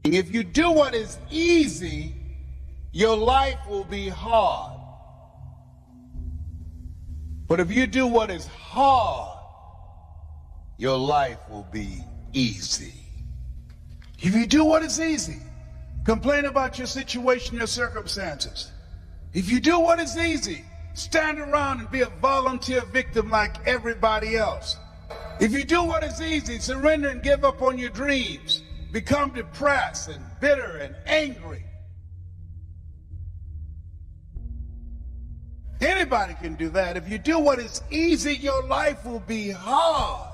If you do what is easy, your life will be hard. But if you do what is hard, your life will be easy. If you do what is easy, complain about your situation, your circumstances. If you do what is easy, stand around and be a volunteer victim like everybody else. If you do what is easy, surrender and give up on your dreams, become depressed and bitter and angry. Anybody can do that. If you do what is easy, your life will be hard.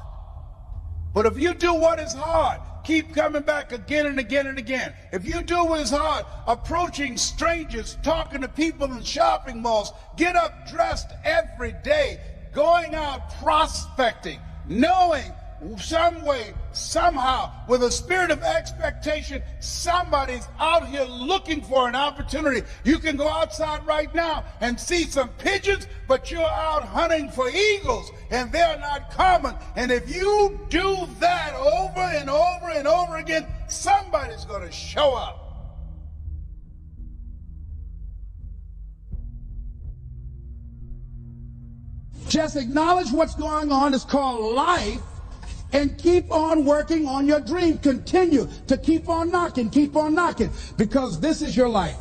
But if you do what is hard, keep coming back again and again and again. If you do what is hard, approaching strangers, talking to people in shopping malls, get up dressed every day, going out prospecting, knowing some way, somehow, with a spirit of expectation, somebody's out here looking for an opportunity. You can go outside right now and see some pigeons, but you're out hunting for eagles, and they're not common. And if you do that over and over and over again, somebody's going to show up. Just acknowledge what's going on. It's called life. And keep on working on your dream. Continue to keep on knocking, because this is your life.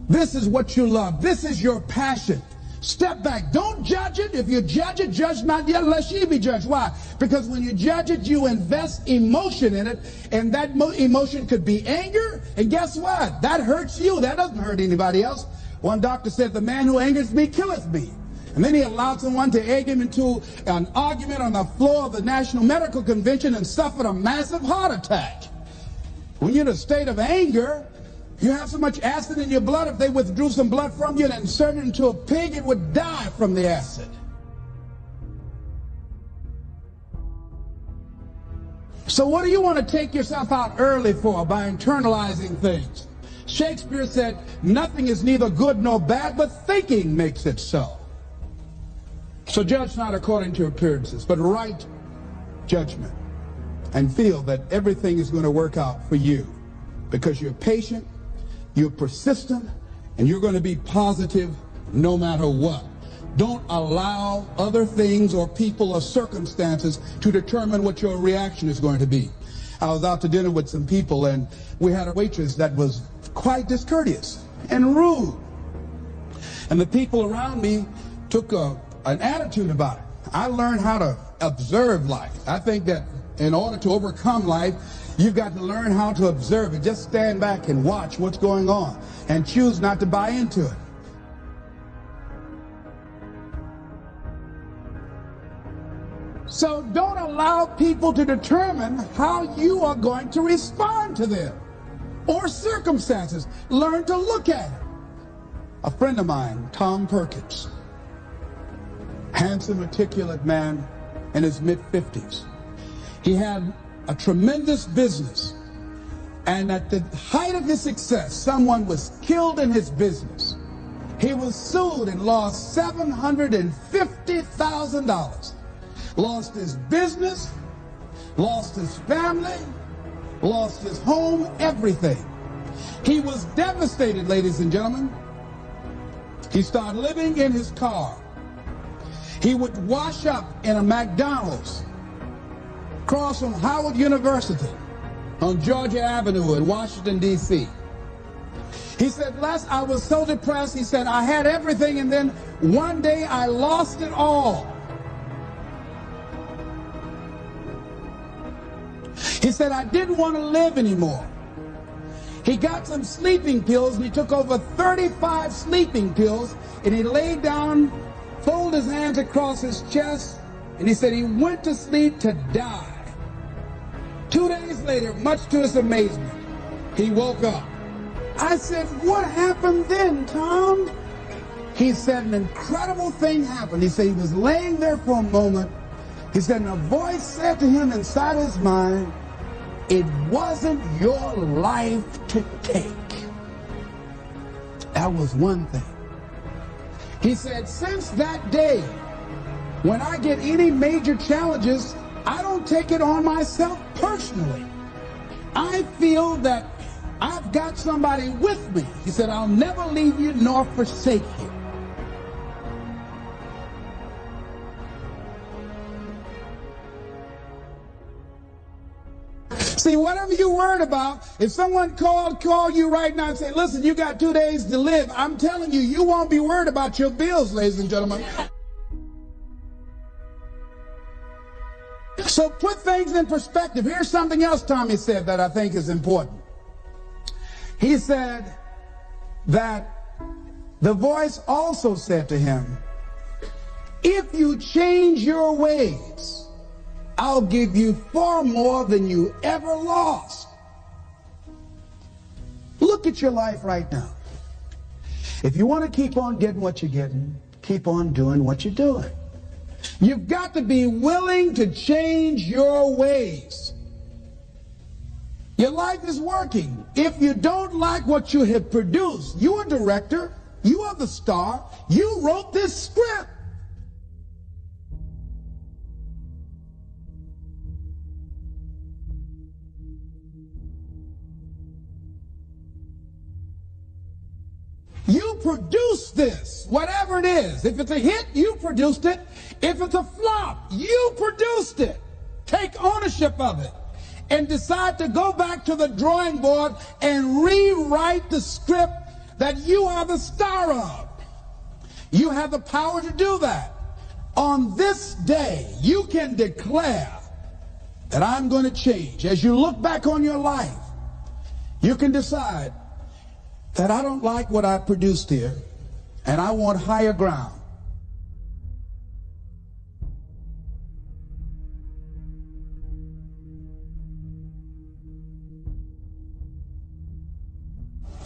This is what you love. This is your passion. Step back. Don't judge it. If you judge it, judge not yet, lest ye be judged. Why? Because when you judge it, you invest emotion in it, and that emotion could be anger, and guess what? That hurts you. That doesn't hurt anybody else. One doctor said, the man who angers me killeth me. And then he allowed someone to egg him into an argument on the floor of the National Medical Convention and suffered a massive heart attack. When you're in a state of anger, you have so much acid in your blood, if they withdrew some blood from you and inserted it into a pig, it would die from the acid. So what do you want to take yourself out early for by internalizing things? Shakespeare said, nothing is neither good nor bad, but thinking makes it so. So judge not according to appearances, but right judgment, and feel that everything is going to work out for you because you're patient, you're persistent, and you're going to be positive no matter what. Don't allow other things or people or circumstances to determine what your reaction is going to be. I was out to dinner with some people, and we had a waitress that was quite discourteous and rude. And the people around me took an attitude about it. I learned how to observe life. I think that in order to overcome life, you've got to learn how to observe it. Just stand back and watch what's going on and choose not to buy into it. So don't allow people to determine how you are going to respond to them or circumstances. Learn to look at it. A friend of mine, Tom Perkins, handsome, articulate man in his mid-50s. He had a tremendous business, and at the height of his success, someone was killed in his business. He was sued and lost $750,000. Lost his business, lost his family, lost his home, everything. He was devastated, ladies and gentlemen. He started living in his car. He would wash up in a McDonald's across from Howard University on Georgia Avenue in Washington, D.C. He said, Les, I was so depressed. He said, I had everything, and then one day I lost it all. He said, I didn't want to live anymore. He got some sleeping pills, and he took over 35 sleeping pills, and he laid down, folded his hands across his chest, and he said he went to sleep to die. 2 days later, much to his amazement, he woke up. I said, what happened then, Tom? He said, an incredible thing happened. He said he was laying there for a moment. He said, and a voice said to him inside his mind, it wasn't your life to take. That was one thing. He said, since that day, when I get any major challenges, I don't take it on myself personally. I feel that I've got somebody with me. He said, I'll never leave you nor forsake you. See, whatever you're worried about, if someone call you right now and say, listen, you got 2 days to live, I'm telling you, you won't be worried about your bills, ladies and gentlemen. So put things in perspective. Here's something else Tommy said that I think is important. He said that the voice also said to him, if you change your ways, I'll give you far more than you ever lost. Look at your life right now. If you want to keep on getting what you're getting, keep on doing what you're doing. You've got to be willing to change your ways. Your life is working. If you don't like what you have produced, you're a director, you are the star, you wrote this script. You produced this, whatever it is. If it's a hit, you produced it. If it's a flop, you produced it. Take ownership of it and decide to go back to the drawing board and rewrite the script that you are the star of. You have the power to do that. On this day, you can declare that I'm going to change. As you look back on your life, you can decide that I don't like what I produced here, and I want higher ground.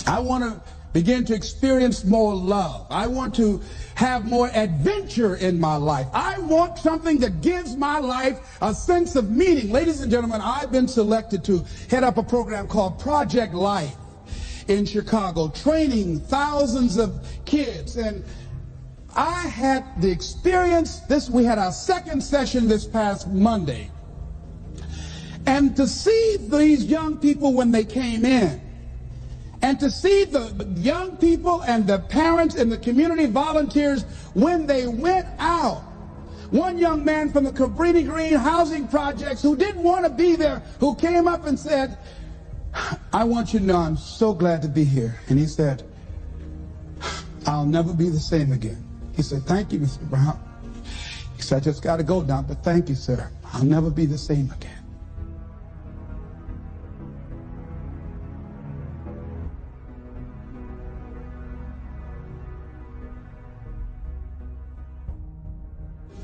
I want to begin to experience more love. I want to have more adventure in my life. I want something that gives my life a sense of meaning. Ladies and gentlemen, I've been selected to head up a program called Project Life in Chicago, training thousands of kids. And I had the experience, we had our second session this past Monday. And to see these young people when they came in, and to see the young people and the parents and the community volunteers when they went out. One young man from the Cabrini Green housing projects who didn't want to be there, who came up and said, I want you to know I'm so glad to be here. And he said, I'll never be the same again. He said, thank you, Mr. Brown. He said, I just got to go now, but thank you, sir. I'll never be the same again.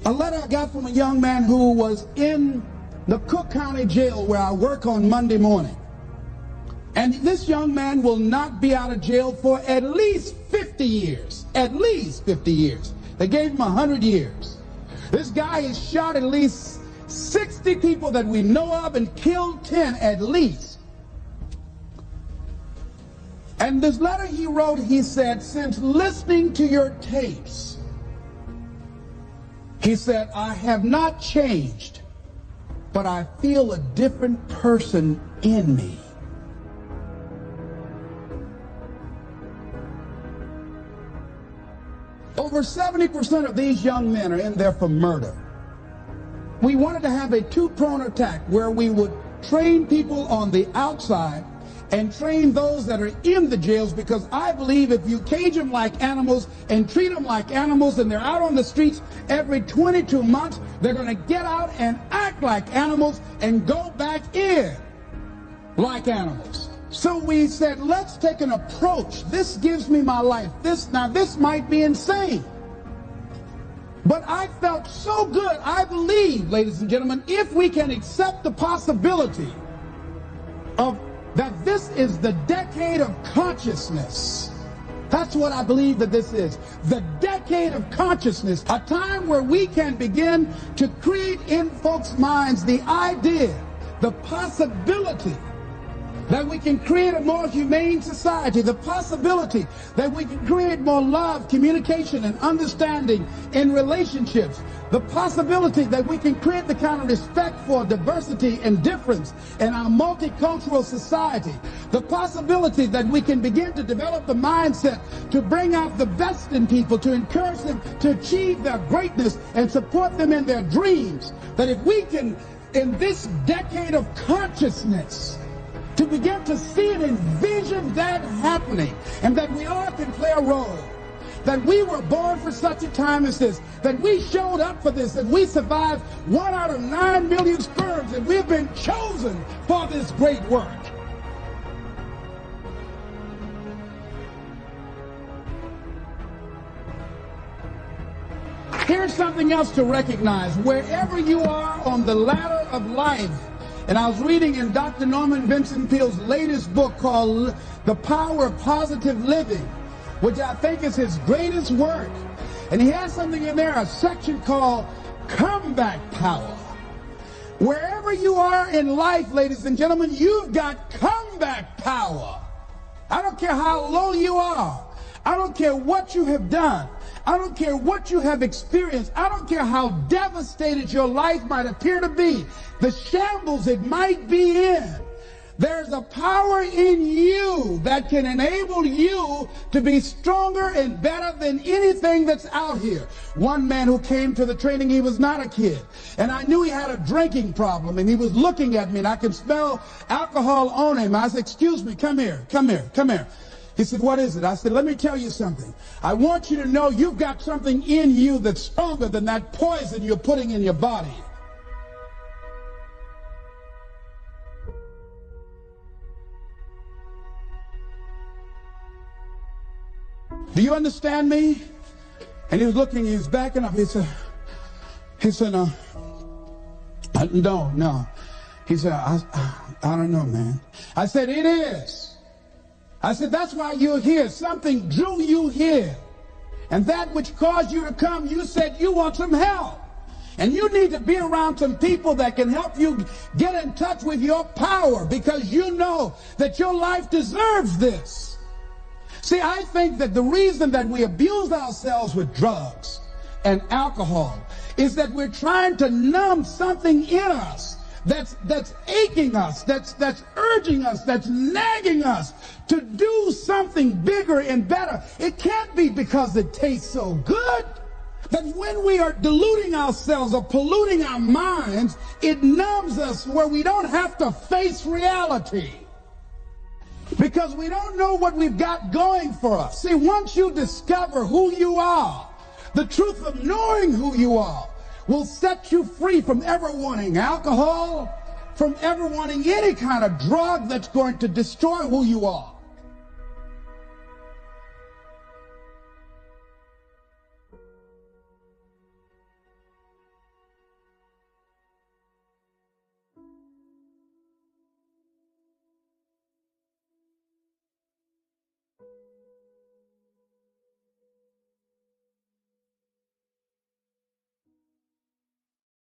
A letter I got from a young man who was in the Cook County Jail where I work on Monday morning. And this young man will not be out of jail for at least 50 years. At least 50 years. They gave him 100 years. This guy has shot at least 60 people that we know of and killed 10 at least. And this letter he wrote, he said, since listening to your tapes, he said, I have not changed, but I feel a different person in me. Over 70% of these young men are in there for murder. We wanted to have a two-pronged attack where we would train people on the outside and train those that are in the jails, because I believe if you cage them like animals and treat them like animals and they're out on the streets every 22 months, they're going to get out and act like animals and go back in like animals. So we said, let's take an approach. This gives me my life. This might be insane. But I felt so good. I believe, ladies and gentlemen, if we can accept the possibility of that this is the decade of consciousness. That's what I believe that this is. The decade of consciousness. A time where we can begin to create in folks' minds the idea, the possibility that we can create a more humane society, the possibility that we can create more love, communication, and understanding in relationships, the possibility that we can create the kind of respect for diversity and difference in our multicultural society, the possibility that we can begin to develop the mindset to bring out the best in people, to encourage them to achieve their greatness and support them in their dreams, that if we can, in this decade of consciousness, to begin to see and envision that happening, and that we all can play a role, that we were born for such a time as this, that we showed up for this, that we survived 1 out of 9 million sperms, and we've been chosen for this great work. Here's something else to recognize. Wherever you are on the ladder of life, and I was reading in Dr. Norman Vincent Peale's latest book called The Power of Positive Living, which I think is his greatest work. And he has something in there, a section called Comeback Power. Wherever you are in life, ladies and gentlemen, you've got comeback power. I don't care how low you are. I don't care what you have done. I don't care what you have experienced. I don't care how devastated your life might appear to be, the shambles it might be in. There's a power in you that can enable you to be stronger and better than anything that's out here. One man who came to the training, he was not a kid. And I knew he had a drinking problem, and he was looking at me, and I could smell alcohol on him. I said, "Excuse me, come here, come here, come here." He said, "What is it?" I said, "Let me tell you something. I want you to know you've got something in you that's stronger than that poison you're putting in your body." Do you understand me? And he was looking, he was backing up. He said, no. He said, I don't know, man. I said, it is. I said, that's why you're here. Something drew you here. And that which caused you to come, you said you want some help. And you need to be around some people that can help you get in touch with your power, because you know that your life deserves this. See, I think that the reason that we abuse ourselves with drugs and alcohol is that we're trying to numb something in us that's aching us, that's urging us, that's nagging us to do something bigger and better. It can't be because it tastes so good. But when we are deluding ourselves or polluting our minds, it numbs us where we don't have to face reality, because we don't know what we've got going for us. See, once you discover who you are, the truth of knowing who you are will set you free from ever wanting alcohol, from ever wanting any kind of drug that's going to destroy who you are.